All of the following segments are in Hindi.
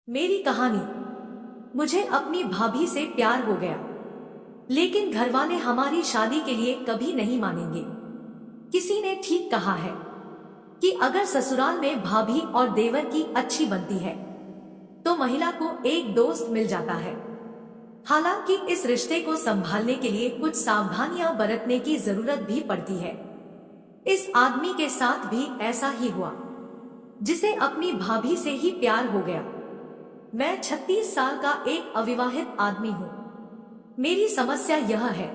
मेरी कहानी। मुझे अपनी भाभी से प्यार हो गया, लेकिन घरवाले हमारी शादी के लिए कभी नहीं मानेंगे। किसी ने ठीक कहा है कि अगर ससुराल में भाभी और देवर की अच्छी बनती है तो महिला को एक दोस्त मिल जाता है। हालांकि इस रिश्ते को संभालने के लिए कुछ सावधानियां बरतने की जरूरत भी पड़ती है। इस आदमी के साथ भी ऐसा ही हुआ, जिसे अपनी भाभी से ही प्यार हो गया। मैं 36 साल का एक अविवाहित आदमी हूँ। मेरी समस्या यह है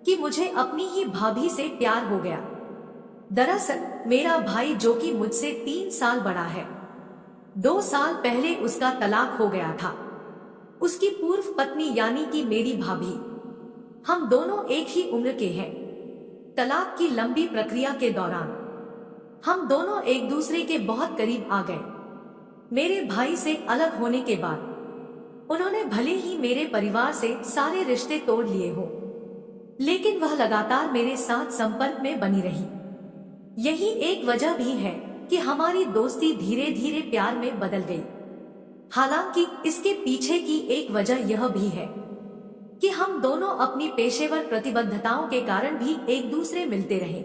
कि मुझे अपनी ही भाभी से प्यार हो गया। दरअसल मेरा भाई, जो कि मुझसे 3 साल बड़ा है, 2 साल पहले उसका तलाक हो गया था। उसकी पूर्व पत्नी यानी कि मेरी भाभी, हम दोनों एक ही उम्र के हैं। तलाक की लंबी प्रक्रिया के दौरान हम दोनों एक दूसरे के बहुत करीब आ गए। मेरे भाई से अलग होने के बाद उन्होंने भले ही मेरे परिवार से सारे रिश्ते तोड़ लिए हो, लेकिन वह लगातार मेरे साथ संपर्क में बनी रही। यही एक वजह भी है कि हमारी दोस्ती धीरे धीरे प्यार में बदल गई। हालांकि इसके पीछे की एक वजह यह भी है कि हम दोनों अपनी पेशेवर प्रतिबद्धताओं के कारण भी एक दूसरे मिलते रहे।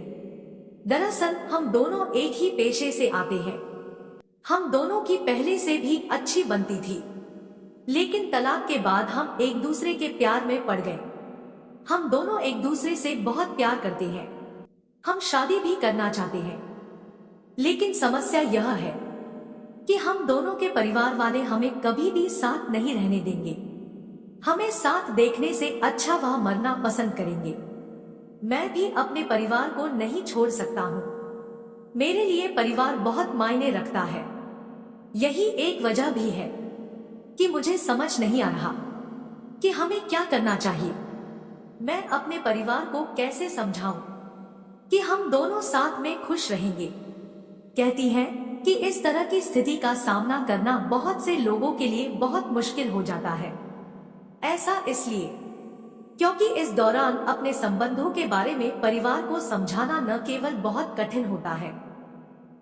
दरअसल हम दोनों एक ही पेशे से आते हैं। हम दोनों की पहले से भी अच्छी बनती थी, लेकिन तलाक के बाद हम एक दूसरे के प्यार में पड़ गए। हम दोनों एक दूसरे से बहुत प्यार करते हैं। हम शादी भी करना चाहते हैं, लेकिन समस्या यह है कि हम दोनों के परिवार वाले हमें कभी भी साथ नहीं रहने देंगे। हमें साथ देखने से अच्छा वह मरना पसंद करेंगे। मैं भी अपने परिवार को नहीं छोड़ सकता हूँ। मेरे लिए परिवार बहुत मायने रखता है। यही एक वजह भी है कि मुझे समझ नहीं आ रहा कि हमें क्या करना चाहिए। मैं अपने परिवार को कैसे समझाऊं कि हम दोनों साथ में खुश रहेंगे। कहती हैं कि इस तरह की स्थिति का सामना करना बहुत से लोगों के लिए बहुत मुश्किल हो जाता है। ऐसा इसलिए क्योंकि इस दौरान अपने संबंधों के बारे में परिवार को समझाना न केवल बहुत कठिन होता है,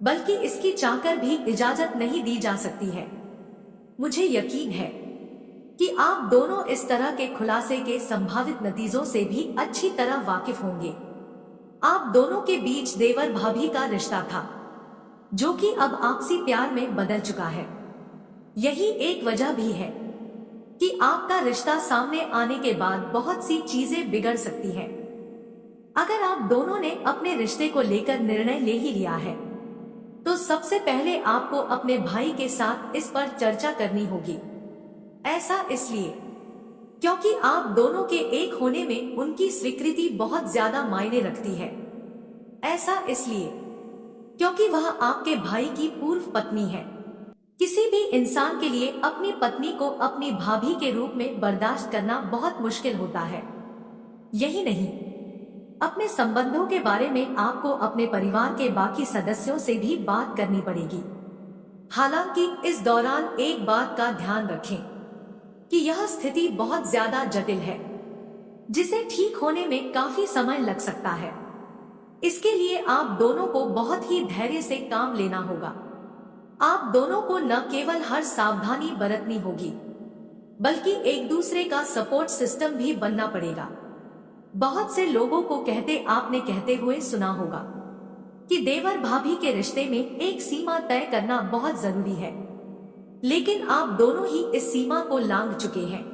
बल्कि इसकी चाहकर भी इजाजत नहीं दी जा सकती है। मुझे यकीन है कि आप दोनों इस तरह के खुलासे के संभावित नतीजों से भी अच्छी तरह वाकिफ होंगे। आप दोनों के बीच देवर भाभी का रिश्ता था, जो कि अब आपसी प्यार में बदल चुका है। यही एक वजह भी है कि आपका रिश्ता सामने आने के बाद बहुत सी चीजें बिगड़ सकती हैं। अगर आप दोनों ने अपने रिश्ते को लेकर निर्णय ले ही लिया है, तो सबसे पहले आपको अपने भाई के साथ इस पर चर्चा करनी होगी। ऐसा इसलिए क्योंकि आप दोनों के एक होने में उनकी स्वीकृति बहुत ज्यादा मायने रखती है। ऐसा इसलिए क्योंकि वह आपके भाई की पूर्व पत्नी है। किसी भी इंसान के लिए अपनी पत्नी को अपनी भाभी के रूप में बर्दाश्त करना बहुत मुश्किल होता है। यही नहीं, अपने संबंधों के बारे में आपको अपने परिवार के बाकी सदस्यों से भी बात करनी पड़ेगी। हालांकि इस दौरान एक बात का ध्यान रखें कि यह स्थिति बहुत ज्यादा जटिल है, जिसे ठीक होने में काफी समय लग सकता है। इसके लिए आप दोनों को बहुत ही धैर्य से काम लेना होगा। आप दोनों को न केवल हर सावधानी बरतनी होगी, बल्कि एक दूसरे का सपोर्ट सिस्टम भी बनना पड़ेगा। बहुत से लोगों को आपने कहते हुए सुना होगा कि देवर भाभी के रिश्ते में एक सीमा तय करना बहुत जरूरी है, लेकिन आप दोनों ही इस सीमा को लांघ चुके हैं।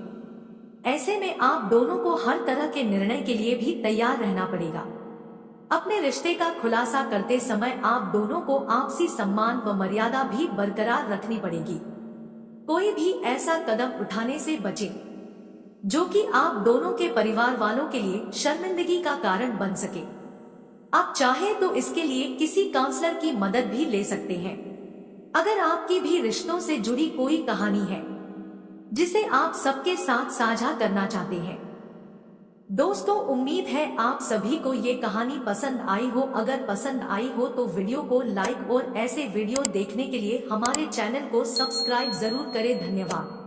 ऐसे में आप दोनों को हर तरह के निर्णय के लिए भी तैयार रहना पड़ेगा। अपने रिश्ते का खुलासा करते समय आप दोनों को आपसी सम्मान व मर्यादा भी बरकरार रखनी पड़ेगी। कोई भी ऐसा कदम उठाने से बचें जो कि आप दोनों के परिवार वालों के लिए शर्मिंदगी का कारण बन सके। आप चाहें तो इसके लिए किसी काउंसलर की मदद भी ले सकते हैं। अगर आपकी भी रिश्तों से जुड़ी कोई कहानी है जिसे आप सबके साथ साझा करना चाहते हैं। दोस्तों, उम्मीद है आप सभी को ये कहानी पसंद आई हो। अगर पसंद आई हो तो वीडियो को लाइक और ऐसे वीडियो देखने के लिए हमारे चैनल को सब्सक्राइब जरूर करें। धन्यवाद।